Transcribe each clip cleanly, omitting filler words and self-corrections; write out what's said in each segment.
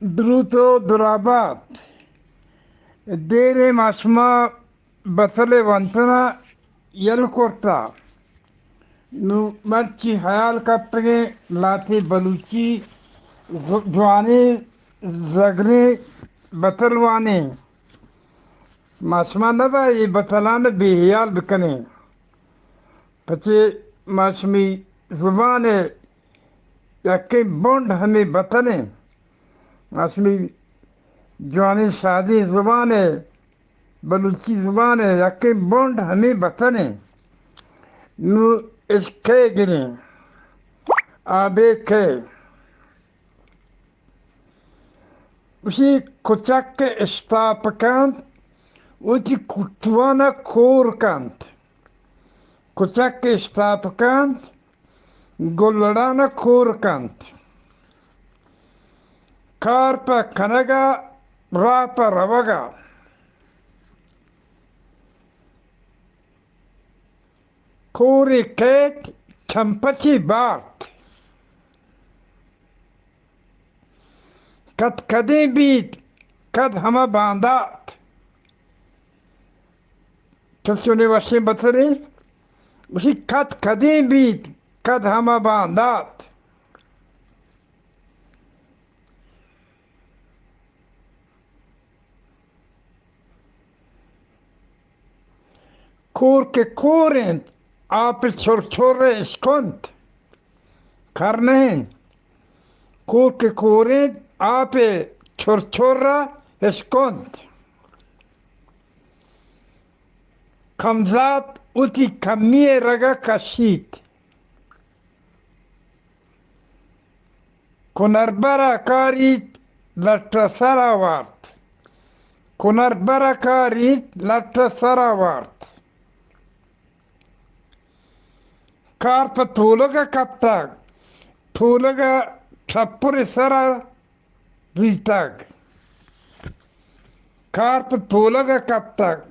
Druto durabat. Dere masma batale vantana yelkorta. Nu marci hayal kaptege lati baluchi jwaने zagre batalवाने masma nada ये बतलाने बेहियाल बिकने पचे माशमी जुबान है यके bond हमें बतने माशमी जवानी शादी जुबान है बलूची जुबान है यके बॉन्ड हमें बतने नु इसके गिने आबे के उसी कुचक के स्थापकांत उसी कुटवाना खोरकांत कुचक के स्थापकांत गोलड़ाना खोरकांत कार्प कनगा राप रवगा कोरी केट चंपची बाट कद कदे बीत कद हम बांधात तस्यों वर्षे बतरे उसी कद कदे बीत कद हम बांधात कोर के कोरें आप छोरे स्कंत करने कोर के कोरें आप छोरा स्कंत कमजात उती कमिए रगा कशीत कुनरबरा कारीत लट्टसरावार्त कुनरबरा कारीत लट्टसरावार्त कार्प थोलगा कप्ताग थोलगा छप्पुर सरा रीताग कार्प थोलगा कप्ताग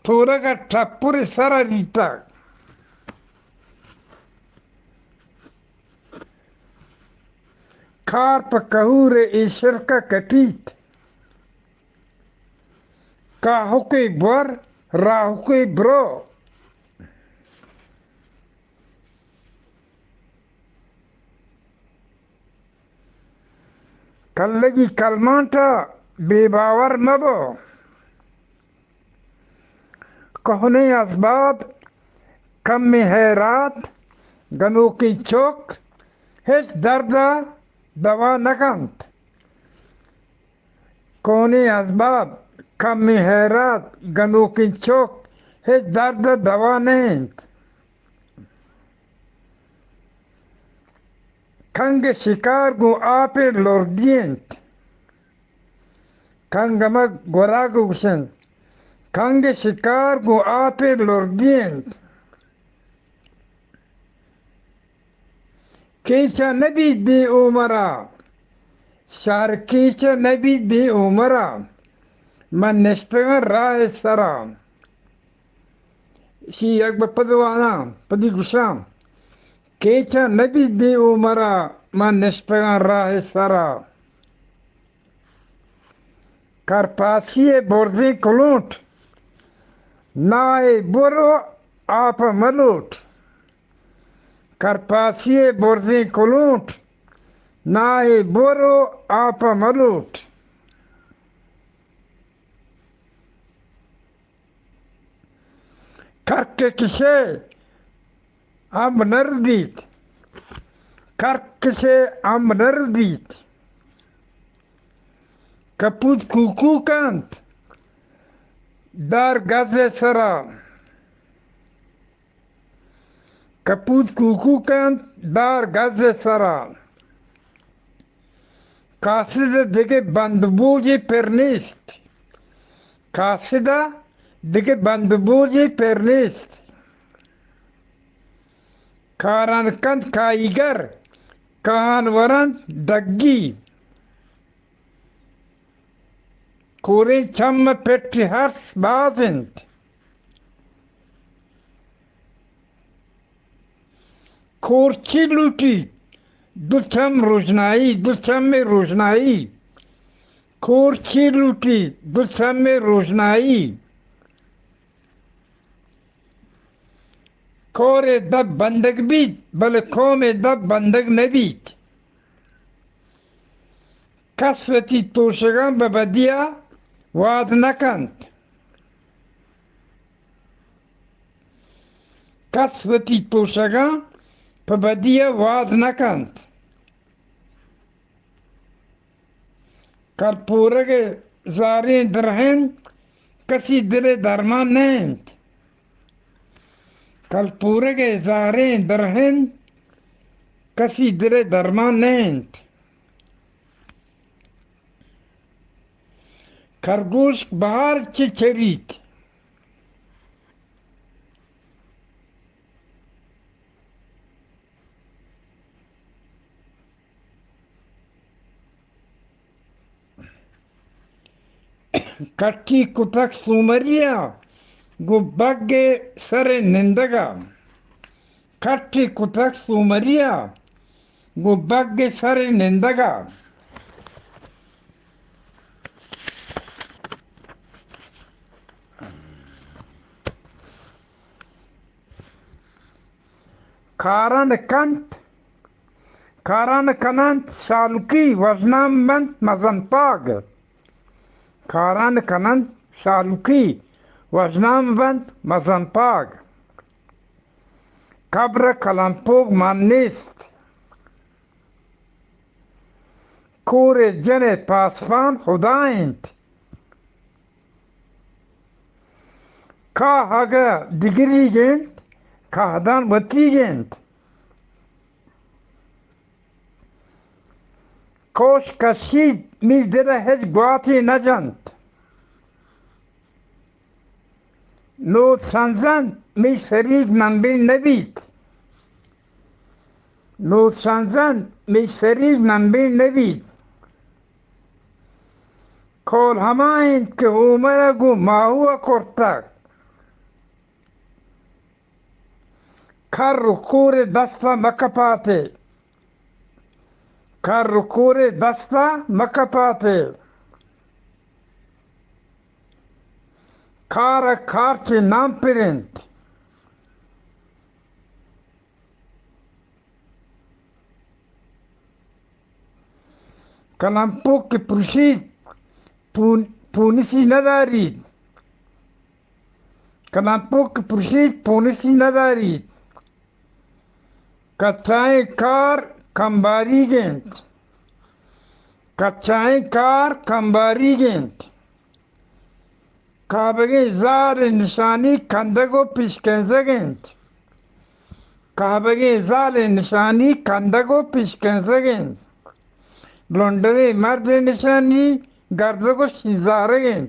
थोलगा छप्पुर सरा रीताग कार्प कहूरे ईश्वर का कटीत काहु के बर राहु के ब्रो कल्लगी कलमांटा बेबावर मबो कहने असबाब कम में है रात गनों की चौक हिस दर्दा दवा नकंत कहने असबाब कम में है रात गनों की चौक हिस दर्द दवा नहीं कंग शिकार गो आपे लॉर्डियंट कंगमक गोरागुशन कंग शिकार गो आपे लॉर्डियंट कीचा नबी दे उमरा शार कीचा नबी दे उमरा मन निष्ठगर राह सराम शी अकबर पदवाना पदी गुशाम कीचा नबी दे उमरा मन निष्ठगर राह सरा Carpathie bordi colunt, nae boro आप मलूट Carpathie bordi colunt, nae boro आप मलूट करके किसे हम नरदीत करके से हम नरदीत Kaput kukukant dar gaze sara Kaput kukukant dar gaze sara Kasida dege bandbuji pernist Kasida dege bandbuji pernist Karankant kaigar Kahanwarant daggi Korin çamma petti hars bazend. Korçi luti दुष्म रोशनाई दुष्म में रोशनाई, खोर छीर लूटी दुष्म में रोशनाई, खोरे दब बंदक बीत बल खो में दब बंदक न बीत, कसवती तोशगा बबदिया वाद नकंत, कसवती तोशगा बबदिया वाद नकंत, कर्पूरग जारे दरहन कसी दिले दरमानेंत, कर्पूरग जारे दरहन कसी दिले दरमानेंत, खरगोश बाहर चिचरीत, कट्टी कुतक सुमरिया गुब्बगे सरे निंदगा, कट्टी कुतक सुमरिया गुब्बगे सरे निंदगा, कारण कनंत शालुकी वजनामंत मजनपाग, कारण कनंत शालुकी वजनामंत मजनपाग, कब्र कलंपोग मानिस्त, कोरे जने पासवान खुदाइंत, का हगा डिग्री गेंद कहदान बती गेंद, कोश कशीद मी दिला हेज गुआती नजंत, नो संजंत मी शरीर नंबी नबीत, नो संजंत मी शरीर नंबी नबीत, खोल हमाइन के उमर गु माहुआ कोर्तक, खर रुकूरे दस्ता मकपाते, खर रुकूरे दस्ता मकपाते, खार खारचे नाम पिरिंत, कलंपो के पुरुषित पूनिसी नदारीत, कलंपो के पुरुषित पूनिसी नदारीत, कच्चाए कार कंबारी गेंद, कच्चाए कार कंबारी गेंद, काबगे जार निशानी कंदगो पिशकेंसे गेंद, काबगे जार निशानी कंदगो पिशकेंसे गेंद, ब्लोंडरे मर्द निशानी गर्दगो शिजारे गेंद,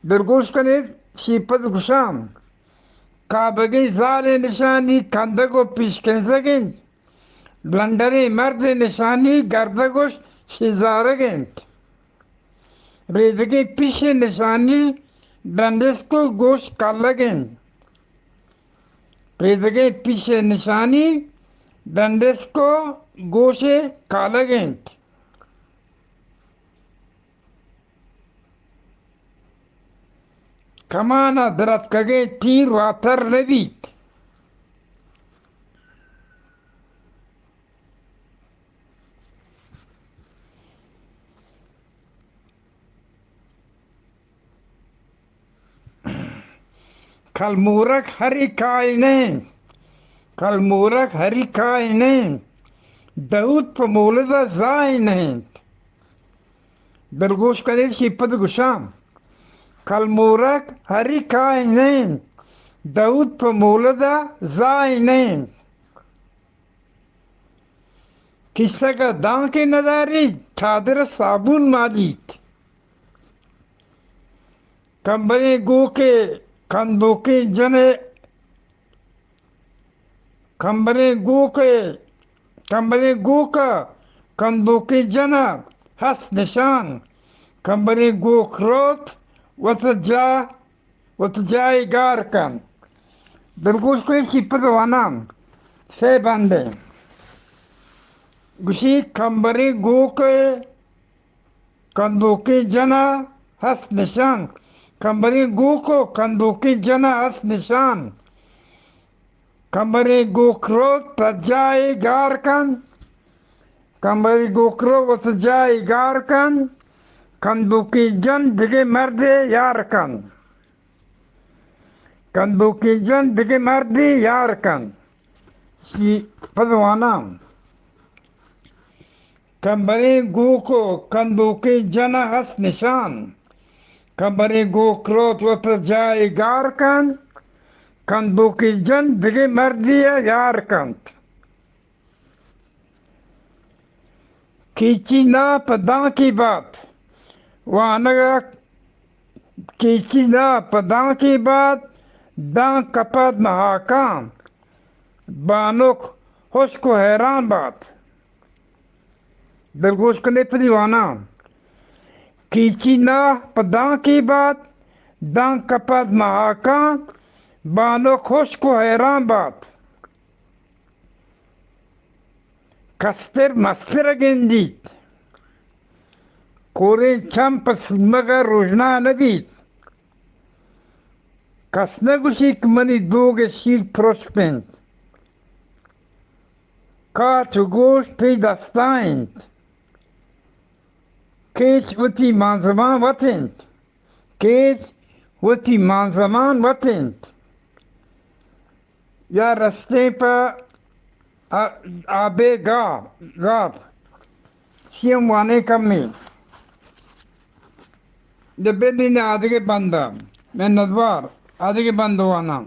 दरगोश कने शिपत गुशाम, काबगे जार निशानी कंदगो पिशकेंसे गेंद, ब्लंडरे मर्द निशानी गर्दगो शिजारे गेंद, रेदगे पीछे निशानी डंडेस को गोश काला गेंद, रेदगे पीछे निशानी डंडेस को गोशे काला गेंद, कमाना दरत कगे तीर वातर नबीत, कलमूरक हरी कायने, कलमूरक हरी कायने, दाऊद पमोलदा जायने, दरगोश कने शिपत गुशाम, कलमूरक हरी कायने, दाऊद पमोलदा जायने, किस्सा का दां के नदारी ठादर साबुन मालिक, कंबने गो के कंदों के जने, कंबने गो का कंदों के जना हस निशान, कंबने गो क्रोत वत जाए गार कन, दरगोश को शिपत वानाम से बंदे गुशी खंबरी गोक कंदुकी जना हस निशान खंबरी गोको कंदुकी जना हस निशान खंबरी गोखरो तजाई गारकन खंबरी गोखरो वतजाई गारकन कंदुकी जन दिगे मर्दे यारकन कंदुकी जन दिगे मर्दे यारकन सी पदवाना खंबरी गोको कंदुकी जना हस निशान खंबरी गोखरो वतजाई गारकन कंदुकी जन दिगे मर्दे यारकन कीची ना पदा की बात वानगा कीची ना पदा की बात दां कपद महाकाम बानुक होश को हैरान बात दिलगोश कने दीवाना कीची ना पदा की बात दां कपद महाकाम बानुक होश को हैरान बात कस्तर मस्तर गेंदीत कोरे छम पसमगा रोजना नबीत कसनगुशिक मनी दोगे शीर प्रोस्पेंट काच गोश पे दस्ताइंट केच वती मांजमान वतेंट केच वती मांजमान वतेंट या रस्ते पर आबे गाप शियम वाने कमी जब दिन आदि के बंदा मैं नदवार आदि के बंद हुआ ना